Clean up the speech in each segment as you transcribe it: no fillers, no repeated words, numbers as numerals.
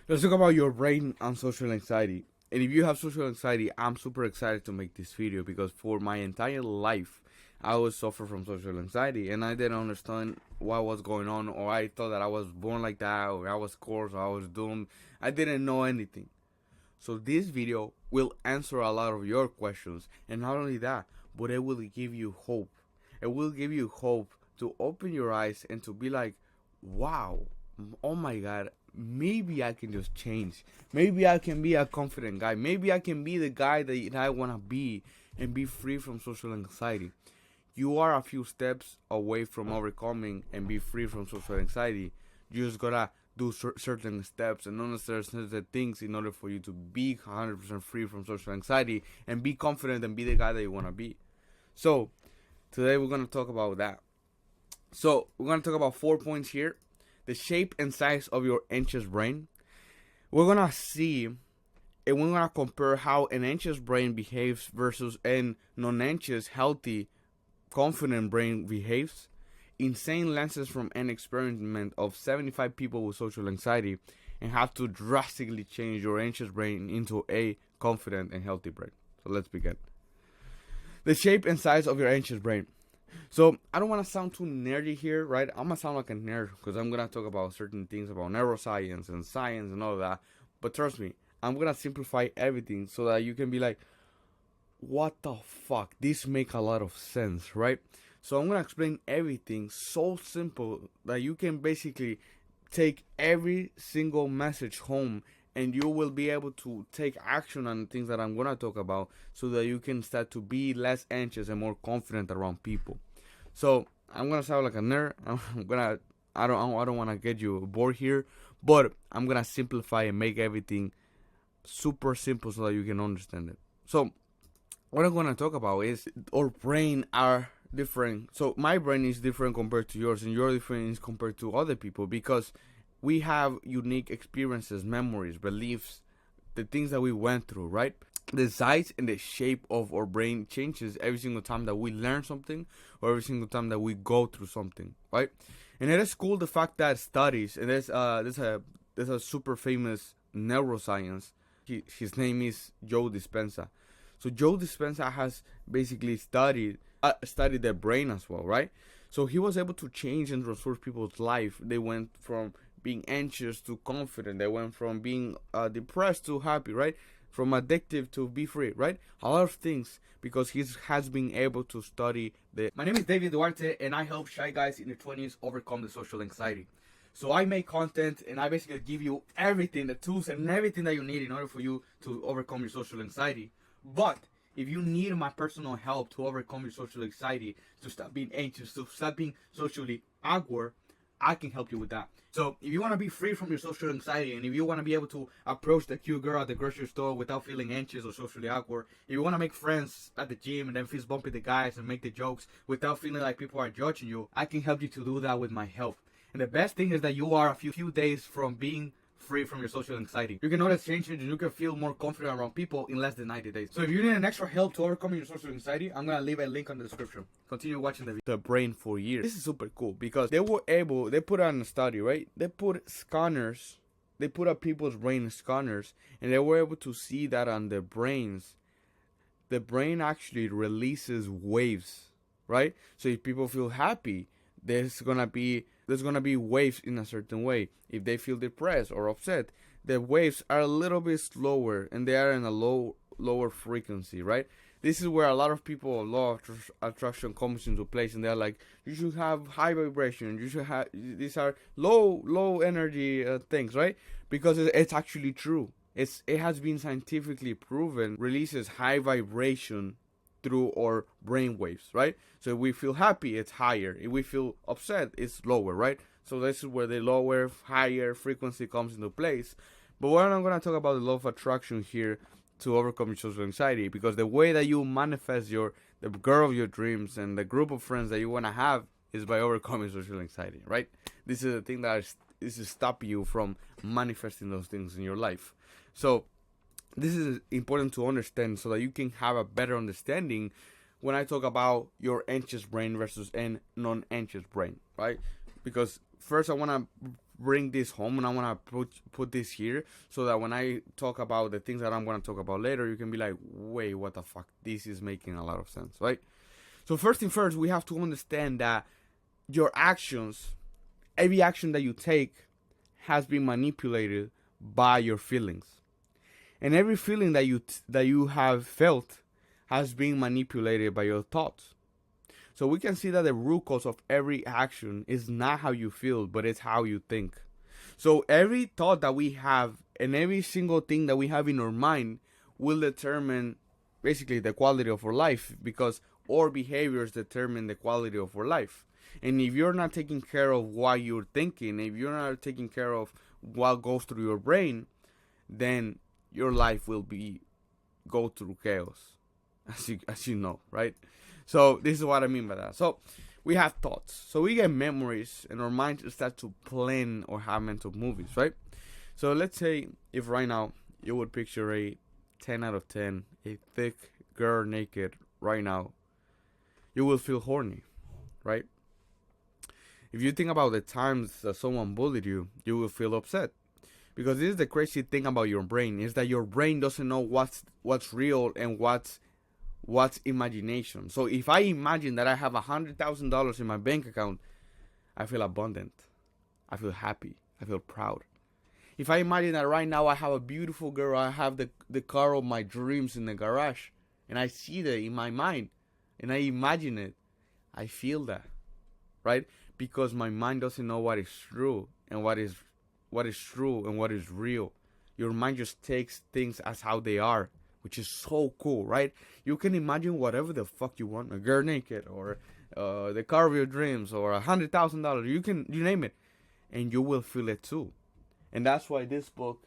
Let's talk about your brain and social anxiety. And if you have social anxiety, I'm super excited to make this video because for my entire life, I was suffer from social anxiety and I didn't understand what was going on, or I thought that I was born like that, or I was cursed, or I was doomed. I didn't know anything. So this video will answer a lot of your questions, and not only that, but it will give you hope. It will give you hope to open your eyes and to be like, wow, oh my god, maybe I can just change. Maybe I can be a confident guy. Maybe I can be the guy that I want to be and be free from social anxiety. You are a few steps away from overcoming and be free from social anxiety. You just gotta do certain steps and understand certain things in order for you to be 100% free from social anxiety and be confident and be the guy that you want to be. So today we're going to talk about that. So we're going to talk about 4 points here: the shape and size of your anxious brain. We're going to see and we're going to compare how an anxious brain behaves versus a non-anxious, healthy, confident brain behaves. Insane lenses from an experiment of 75 people with social anxiety, and how to drastically change your anxious brain into a confident and healthy brain. So let's begin. The shape and size of your anxious brain. So I don't want to sound too nerdy here, right? I'm gonna sound like a nerd because I'm gonna talk about certain things about neuroscience and science and all of that. But trust me, I'm gonna simplify everything so that you can be like, what the fuck? This make a lot of sense, right? So I'm gonna explain everything so simple that you can basically take every single message home, and you will be able to take action on the things that I'm gonna talk about so that you can start to be less anxious and more confident around people. So I'm gonna sound like a nerd. I don't wanna get you bored here, but I'm gonna simplify and make everything super simple so that you can understand it. So what I'm gonna talk about is our brain are different. So my brain is different compared to yours, and your different is compared to other people because we have unique experiences, memories, beliefs, the things that we went through, right? The size and the shape of our brain changes every single time that we learn something or every single time that we go through something, right? And it is cool the fact that studies, and there's a super famous neuroscience. His name is Joe Dispenza. So Joe Dispenza has basically studied their brain as well, right? So he was able to change and transform people's life. They went from being anxious to confident. They went from being depressed to happy, right? From addictive to be free, right? A lot of things because he has been able to study the. My name is David Duarte, and I help shy guys in their 20s overcome the social anxiety. So I make content and I basically give you everything, the tools and everything that you need in order for you to overcome your social anxiety. But if you need my personal help to overcome your social anxiety, to stop being anxious, to stop being socially awkward, I can help you with that. So if you want to be free from your social anxiety, and if you want to be able to approach the cute girl at the grocery store without feeling anxious or socially awkward, if you want to make friends at the gym and then fist bump the guys and make the jokes without feeling like people are judging you, I can help you to do that with my help. And the best thing is that you are a few days from being free from your social anxiety. You can notice changes and you can feel more confident around people in less than 90 days. So if you need an extra help to overcome your social anxiety, I'm gonna leave a link on the description. Continue watching the brain for years. This is super cool because they put on a study, right? They put scanners, they put up people's brain scanners, and they were able to see that on their brains, the brain actually releases waves, right? So if people feel happy, there's gonna be waves in a certain way. If they feel depressed or upset, the waves are a little bit slower and they are in a lower frequency, right? This is where a lot of people, law of attraction comes into place, and they're like, you should have high vibration, you should have, these are low energy things, right? Because it's actually true. It has been scientifically proven releases high vibration through our brain waves, right? So if we feel happy, it's higher. If we feel upset, it's lower, right? So this is where the lower, higher frequency comes into place. But we're not going to talk about the law of attraction here to overcome your social anxiety, because the way that you manifest the girl of your dreams and the group of friends that you want to have is by overcoming social anxiety, right? This is the thing that is stop you from manifesting those things in your life. So this is important to understand so that you can have a better understanding when I talk about your anxious brain versus a non-anxious brain, right? Because first I want to bring this home, and I want to put this here, so that when I talk about the things that I'm going to talk about later, you can be like, wait, what the fuck? This is making a lot of sense, right? So first thing first, we have to understand that your actions, every action that you take, has been manipulated by your feelings, and every feeling that you have felt has been manipulated by your thoughts. So we can see that the root cause of every action is not how you feel, but it's how you think. So every thought that we have and every single thing that we have in our mind will determine basically the quality of our life, because our behaviors determine the quality of our life. And if you're not taking care of what you're thinking, if you're not taking care of what goes through your brain, then your life will go through chaos, as you know, right? So this is what I mean by that. So we have thoughts. So we get memories, and our mind starts to plan or have mental movies, right? So let's say if right now you would picture a 10 out of 10, a thick girl naked right now, you will feel horny, right? If you think about the times that someone bullied you, you will feel upset. Because this is the crazy thing about your brain, is that your brain doesn't know what's real and what's imagination. So if I imagine that I have $100,000 in my bank account, I feel abundant. I feel happy. I feel proud. If I imagine that right now I have a beautiful girl, I have the car of my dreams in the garage, and I see that in my mind, and I imagine it, I feel that, right? Because my mind doesn't know what is true and what is true and what is real. Your mind just takes things as how they are, which is so cool, right? You can imagine whatever the fuck you want, a girl naked, or the car of your dreams, or $100,000. You name it, and you will feel it too. And that's why this book,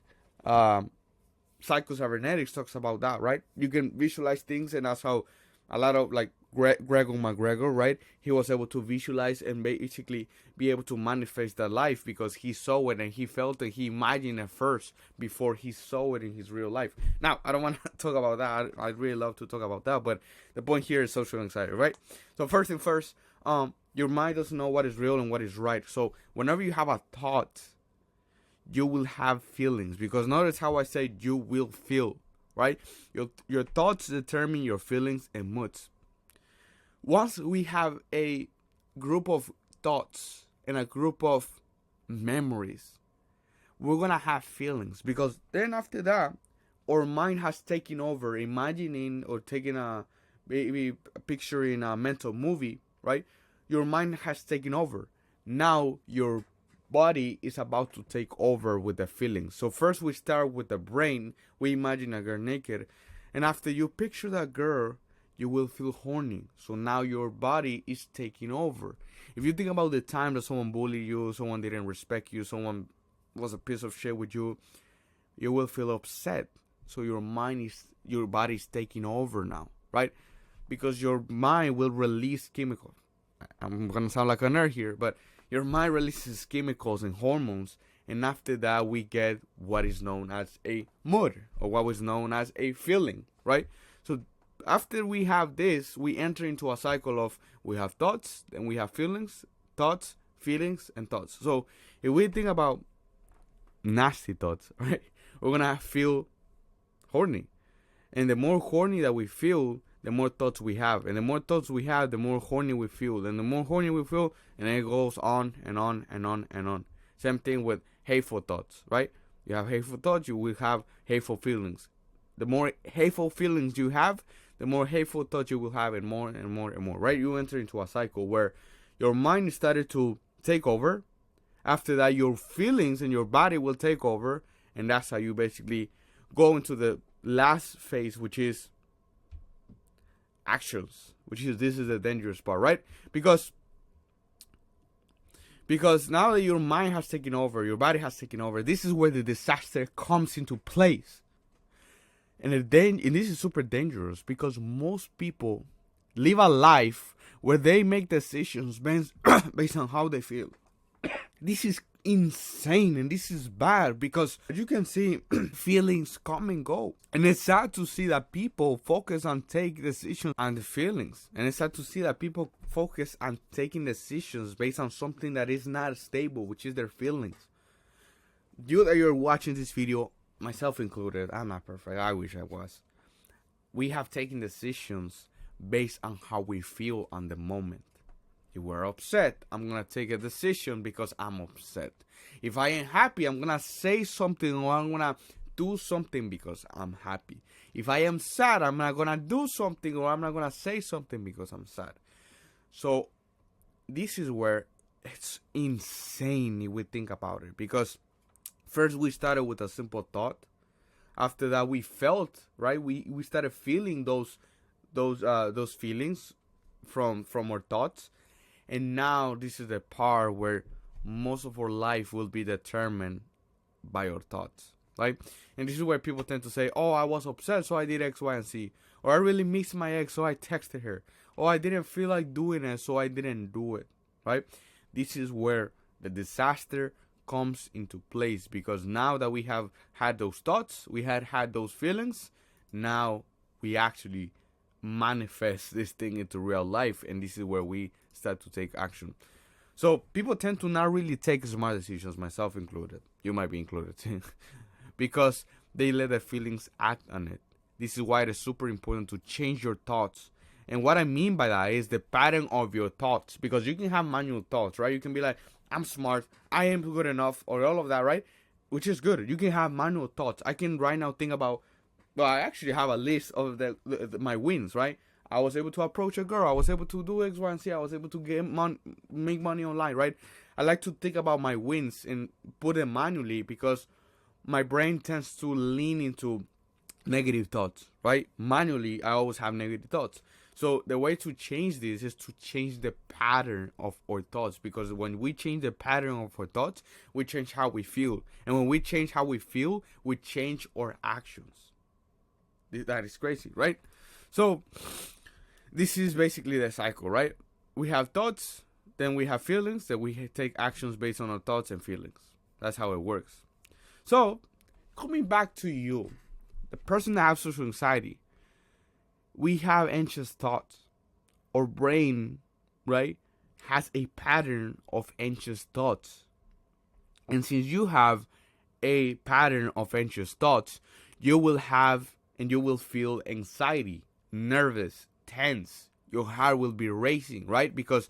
Psycho-Cybernetics, talks about that, right? You can visualize things, and that's how a lot of like Gregor McGregor, right? He was able to visualize and basically be able to manifest that life, because he saw it and he felt it. He imagined it first before he saw it in his real life. Now, I don't want to talk about that. I'd really love to talk about that, but the point here is social anxiety, right? So first thing first, your mind doesn't know what is real and what is right. So whenever you have a thought, you will have feelings, because notice how I say you will feel, right? Your thoughts determine your feelings and moods. Once we have a group of thoughts and a group of memories, we're gonna have feelings, because then after that, our mind has taken over, imagining or taking maybe picturing a mental movie, right? Your mind has taken over. Now your body is about to take over with the feelings. So first we start with the brain. We imagine a girl naked, and after you picture that girl, you will feel horny. So now your body is taking over. If you think about the time that someone bullied you, someone didn't respect you, someone was a piece of shit with you, you will feel upset. So your body is taking over now, right? Because your mind will release chemicals. I'm gonna sound like a nerd here, but your mind releases chemicals and hormones, and after that we get what is known as a mood, or what was known as a feeling, right? So after we have this, we enter into a cycle of, we have thoughts, then we have feelings, thoughts, feelings, and thoughts. So if we think about nasty thoughts, right, we're gonna feel horny, and the more horny that we feel, the more thoughts we have, and the more thoughts we have, the more horny we feel, and the more horny we feel, and it goes on and on and on and on. Same thing with hateful thoughts, right? You have hateful thoughts, you will have hateful feelings. The more hateful feelings you have, the more hateful thoughts you will have, and more and more and more, right? You enter into a cycle where your mind started to take over. After that, your feelings and your body will take over, and that's how you basically go into the last phase, which is actions, this is the dangerous part, right? Because now that your mind has taken over, your body has taken over, this is where the disaster comes into place. And this is super dangerous, because most people live a life where they make decisions based on how they feel. This is insane, and this is bad, because as you can see, feelings come and go, and it's sad to see that people focus on taking decisions on the feelings, and it's sad to see that people focus on taking decisions based on something that is not stable, which is their feelings. you that you're watching this video, myself included, I'm not perfect. I wish I was. We have taken decisions based on how we feel on the moment. If we're upset, I'm gonna take a decision because I'm upset. If I am happy, I'm gonna say something or I'm gonna do something because I'm happy. If I am sad, I'm not gonna do something or I'm not gonna say something because I'm sad. So this is where it's insane if we think about it, because first we started with a simple thought. After that we felt, right? We started feeling those feelings from our thoughts. And now this is the part where most of our life will be determined by our thoughts, right? And this is where people tend to say, oh, I was upset, so I did X, Y, and Z. Or I really missed my ex, so I texted her. Or I didn't feel like doing it, so I didn't do it, right? This is where the disaster comes into place, because now that we have had those thoughts, we had those feelings, now we actually manifest this thing into real life, and this is where we start to take action. So people tend to not really take smart decisions, myself included. You might be included too. Because they let their feelings act on it. This is why it is super important to change your thoughts. And what I mean by that is the pattern of your thoughts. Because you can have manual thoughts, right? You can be like, I'm smart, I am good enough, or all of that, right? Which is good. You can have manual thoughts. I can right now think about, well, I actually have a list of my wins, right? I was able to approach a girl. I was able to do X, Y, and Z. I was able to make money online, right? I like to think about my wins and put them manually, because my brain tends to lean into negative thoughts, right? Manually, I always have negative thoughts. So the way to change this is to change the pattern of our thoughts, because when we change the pattern of our thoughts, we change how we feel. And when we change how we feel, we change our actions. That is crazy, right? So this is basically the cycle, right? We have thoughts, then we have feelings, then we take actions based on our thoughts and feelings. That's how it works. So, coming back to you, the person that has social anxiety, we have anxious thoughts. Our brain, right, has a pattern of anxious thoughts. And since you have a pattern of anxious thoughts, you will have and you will feel anxiety, nervous, tense. Your heart will be racing, right? Because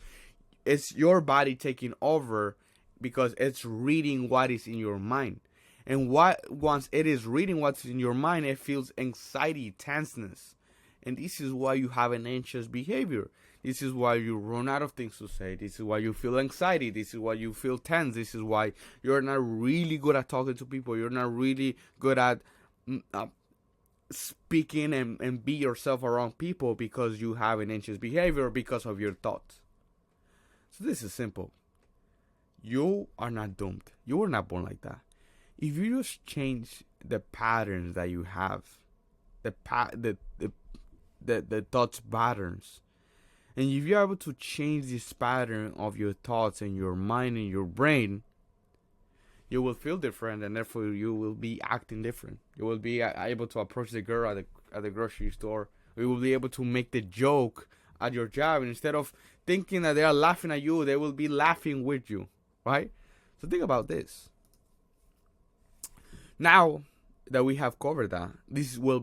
it's your body taking over, because it's reading what is in your mind. And once it is reading what's in your mind, it feels anxiety, tenseness. And this is why you have an anxious behavior. This is why you run out of things to say. This is why you feel anxiety. This is why you feel tense. This is why you're not really good at talking to people. You're not really good at speaking and be yourself around people, because you have an anxious behavior because of your thoughts. So this is simple. You are not doomed. You were not born like that. If you just change the patterns that you have, the thoughts patterns, and if you're able to change this pattern of your thoughts and your mind and your brain, you will feel different, and therefore you will be acting different. You will be able to approach the girl at the grocery store. You will be able to make the joke at your job, and instead of thinking that they are laughing at you, they will be laughing with you, right? So think about this. Now that we have covered that, this will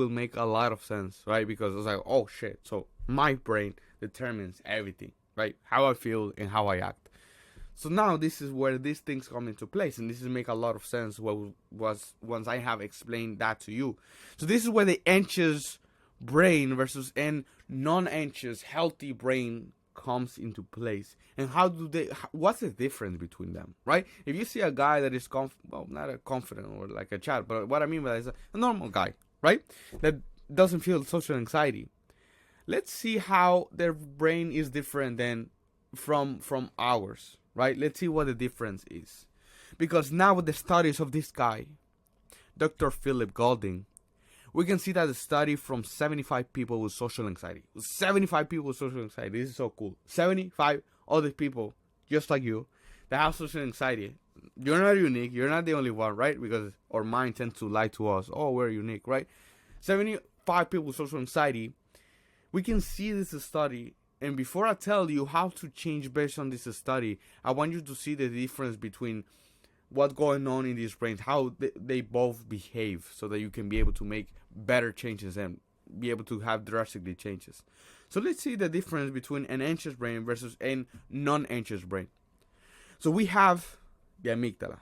make a lot of sense, right? Because it's like, oh shit, so my brain determines everything, right? How I feel and how I act. So now this is where these things come into place, and this is make a lot of sense once I have explained that to you. So this is where the anxious brain versus an non-anxious healthy brain comes into place. And what's the difference between them, right? If you see a guy that is not a confident or like a chat, but what I mean by that is a normal guy, right, that doesn't feel social anxiety, let's see how their brain is different than from ours, right? Let's see what the difference is. Because now with the studies of this guy, Dr. Philip Golding, we can see that the study from 75 people with social anxiety. 75 people with social anxiety. This is so cool. 75 other people, just like you, that have social anxiety. You're not unique. You're not the only one, right? Because our mind tends to lie to us. Oh, we're unique, right? 75 people with social anxiety. We can see this study. And before I tell you how to change based on this study, I want you to see the difference between what's going on in these brains, how they both behave, so that you can be able to make better changes and be able to have drastically changes. So let's see the difference between an anxious brain versus a non-anxious brain. So we have the amygdala.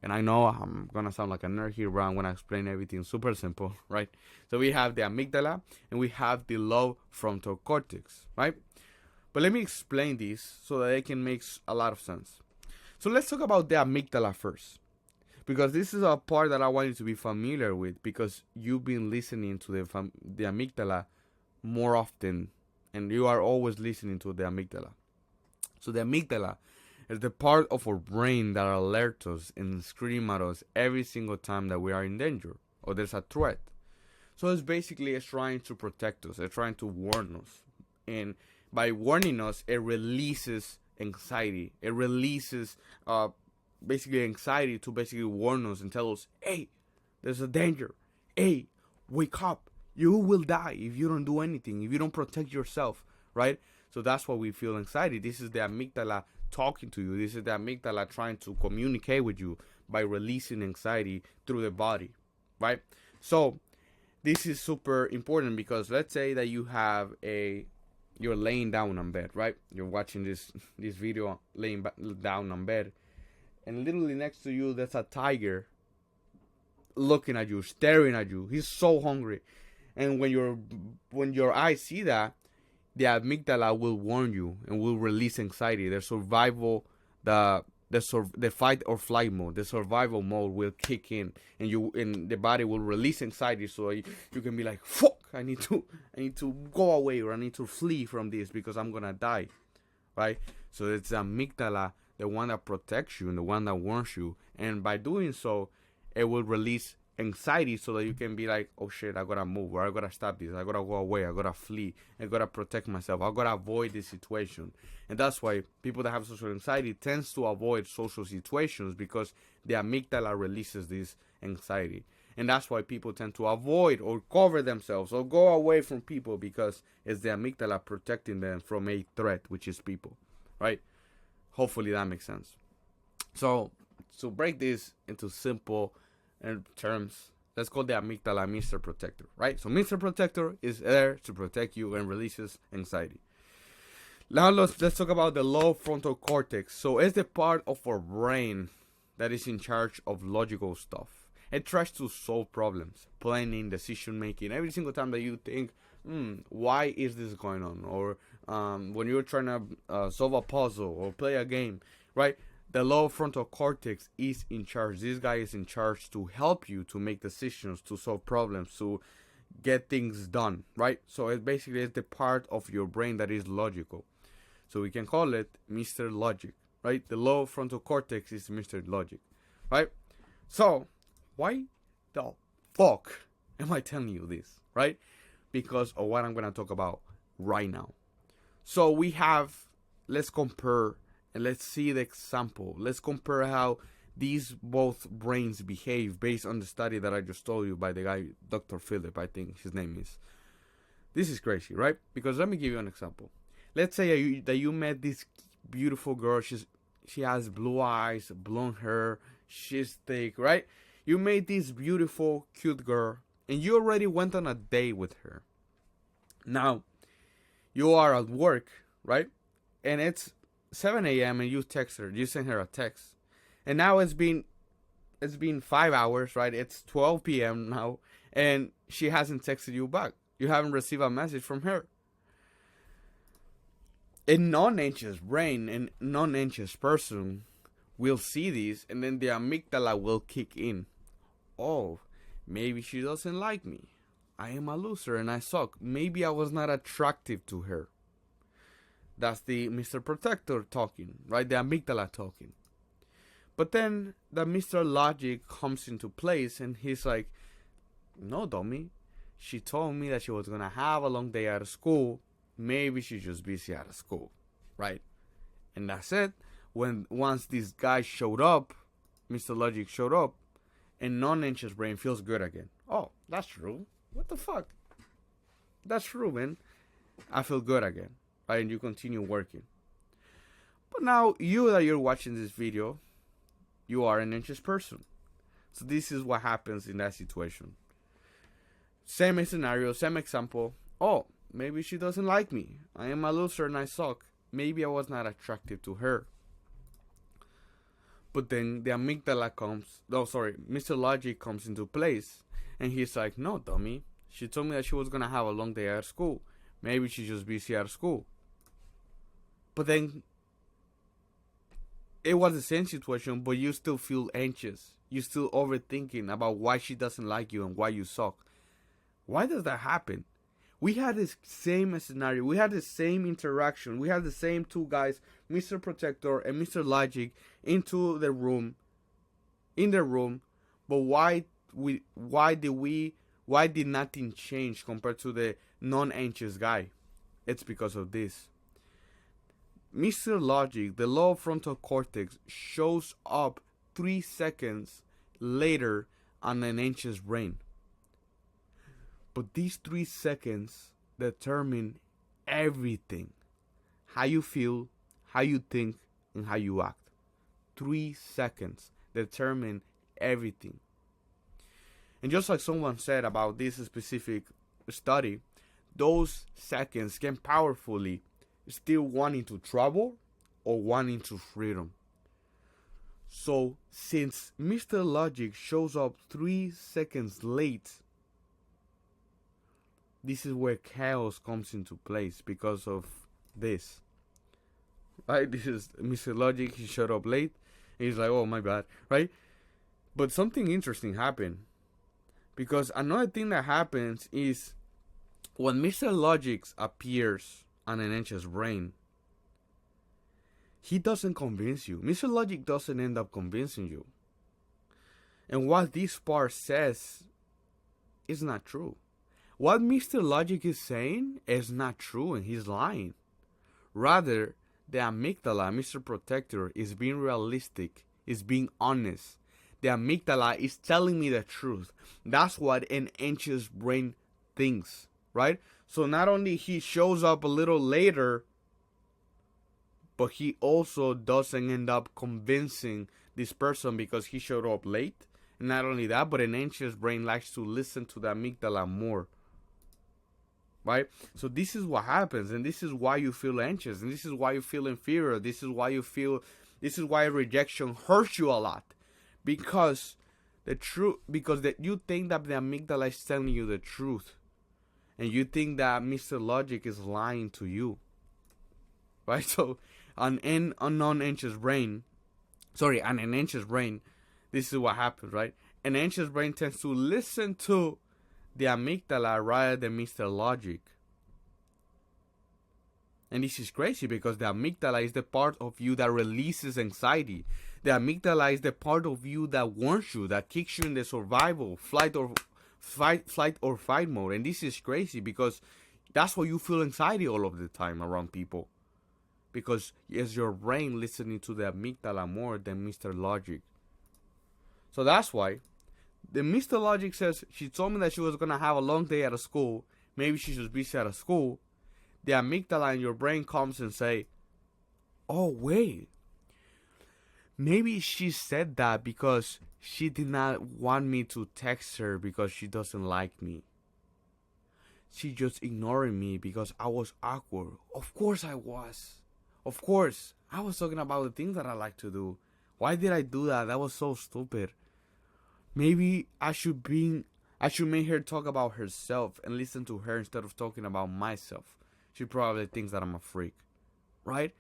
And I know I'm going to sound like a nerd here, but I'm going to explain everything super simple, right? So we have the amygdala and we have the low frontal cortex, right? But let me explain this so that it can make a lot of sense. So let's talk about the amygdala first, because this is a part that I want you to be familiar with, because you've been listening to the amygdala more often, and you are always listening to the amygdala. So the amygdala is the part of our brain that alerts us and screams at us every single time that we are in danger or there's a threat. So it's trying to protect us. It's trying to warn us. And by warning us, it releases anxiety. It releases basically anxiety to basically warn us and tell us, hey, there's a danger. Hey, wake up. You will die if you don't do anything, if you don't protect yourself, right? So that's why we feel anxiety. This is the amygdala talking to you. This is the amygdala trying to communicate with you by releasing anxiety through the body, right? So this is super important, because let's say that you're laying down on bed, right? You're watching this video laying down on bed, and literally next to you there's a tiger looking at you, staring at you. He's so hungry, and when your eyes see that, the amygdala will warn you and will release anxiety. The fight or flight mode, the survival mode will kick in, and the body will release anxiety, so you can be like, fuck, I need to go away, or I need to flee from this because I'm gonna die, right? So it's the amygdala, the one that protects you and the one that warns you, and by doing so, it will release anxiety so that you can be like, oh shit, I gotta move, or I gotta stop this, I gotta go away, I gotta flee, I gotta protect myself, I gotta avoid this situation. And that's why people that have social anxiety tends to avoid social situations, because the amygdala releases this anxiety. And that's why people tend to avoid or cover themselves or go away from people, because it's the amygdala protecting them from a threat, which is people, right? Hopefully that makes sense. So to break this into simple terms, let's call the amygdala Mr. Protector, right? So Mr. Protector is there to protect you and releases anxiety. Now let's talk about the low frontal cortex. So it's the part of our brain that is in charge of logical stuff. It tries to solve problems, planning, decision making. Every single time that you think, why is this going on? Or when you're trying to solve a puzzle or play a game, right? The low frontal cortex is in charge. This guy is in charge to help you to make decisions, to solve problems, to get things done, right? So it basically is the part of your brain that is logical. So we can call it Mr. Logic, right? The low frontal cortex is Mr. Logic, right? So why the fuck am I telling you this, right? Because of what I'm going to talk about right now. So we have, let's compare and let's see the example. Let's compare how these both brains behave based on the study that I just told you by the guy, Dr. Philip, I think his name is. This is crazy, right? Because let me give you an example. Let's say that you met this beautiful girl. She has blue eyes, blonde hair, she's thick, right? You made this beautiful, cute girl, and you already went on a date with her. Now, you are at work, right? And it's 7 a.m. and you send her a text. And now it's been 5 hours, right? It's 12 p.m. now, and she hasn't texted you back. You haven't received a message from her. A non-anxious brain and non-anxious person will see this, and then the amygdala will kick in. Oh, maybe she doesn't like me. I am a loser and I suck. Maybe I was not attractive to her. That's the Mr. Protector talking, right? The amygdala talking. But then the Mr. Logic comes into place, and he's like, no, dummy. She told me that she was going to have a long day out of school. Maybe she's just busy out of school, right? And that's it. Once this guy showed up, Mr. Logic showed up, and non-anxious brain feels good again. Oh, that's true. What the fuck? That's true, man. I feel good again. Right? And you continue working. But now, you that you're watching this video, you are an anxious person. So this is what happens in that situation. Same scenario, same example. Oh, maybe she doesn't like me. I am a loser and I suck. Maybe I was not attractive to her. But then the amygdala comes, Mr. Logic comes into place. And he's like, no, dummy. She told me that she was going to have a long day at school. Maybe she's just busy at school. But then it was the same situation, but you still feel anxious. You're still overthinking about why she doesn't like you and why you suck. Why does that happen? We had this same scenario. We had the same interaction. We had the same two guys, Mr. Protector and Mr. Logic, in the room. But why did nothing change compared to the non-anxious guy? It's because of this. Mr. Logic, the lower frontal cortex, shows up 3 seconds later on an anxious brain. But these 3 seconds determine everything. How you feel, how you think, and how you act. 3 seconds determine everything. And just like someone said about this specific study, those seconds can powerfully still wanting to trouble or wanting to freedom. So since Mr. Logic shows up 3 seconds late, this is where chaos comes into place because of this. Right? This is Mr. Logic, he showed up late. He's like, oh my bad, right? But something interesting happened. Because another thing that happens is when Mr. Logic appears on an anxious brain, he doesn't convince you. Mr. Logic doesn't end up convincing you. And what this part says is not true. What Mr. Logic is saying is not true and he's lying. Rather, the amygdala, Mr. Protector, is being realistic, is being honest. The amygdala is telling me the truth. That's what an anxious brain thinks, right? So not only he shows up a little later, but he also doesn't end up convincing this person because he showed up late. And not only that, but an anxious brain likes to listen to the amygdala more. Right? So this is what happens, and this is why you feel anxious, and this is why you feel inferior. This is why rejection hurts you a lot. Because that you think that the amygdala is telling you the truth. And you think that Mr. Logic is lying to you. Right? So on an anxious brain, this is what happens, right? An anxious brain tends to listen to the amygdala rather than Mr. Logic. And this is crazy because the amygdala is the part of you that releases anxiety. The amygdala is the part of you that warns you, that kicks you in the survival, flight or fight mode. And this is crazy because that's why you feel anxiety all of the time around people. Because it's your brain listening to the amygdala more than Mr. Logic. So that's why the Mr. Logic says she told me that she was going to have a long day at a school. Maybe she was busy at a school. The amygdala in your brain comes and say, oh, wait. Maybe she said that because she did not want me to text her because she doesn't like me. She just ignoring me because I was awkward. Of course I was. Of course. I was talking about the things that I like to do. Why did I do that? That was so stupid. Maybe I should make her talk about herself and listen to her instead of talking about myself. She probably thinks that I'm a freak. Right?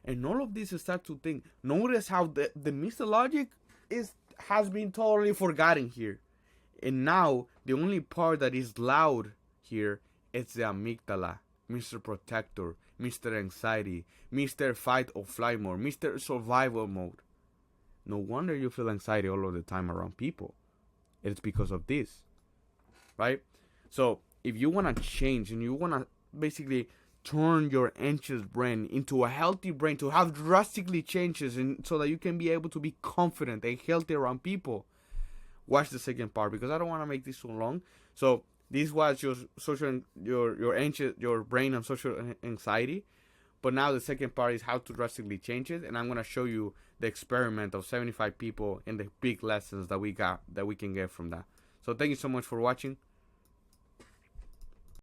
And all of this is start to think. Notice how the Mr. Logic has been totally forgotten here. And now the only part that is loud here is the amygdala, Mr. Protector, Mr. Anxiety, Mr. Fight or Flight mode, Mr. Survival mode. No wonder you feel anxiety all of the time around people. It's because of this. Right? So if you want to change and you want to basically turn your anxious brain into a healthy brain, to have drastically changes and so that you can be able to be confident and healthy around people, watch the second part because I don't want to make this so long. So this was your brain and social anxiety. But now the second part is how to drastically change it, and I'm gonna show you the experiment of 75 people and the big lessons that we can get from that. So thank you so much for watching.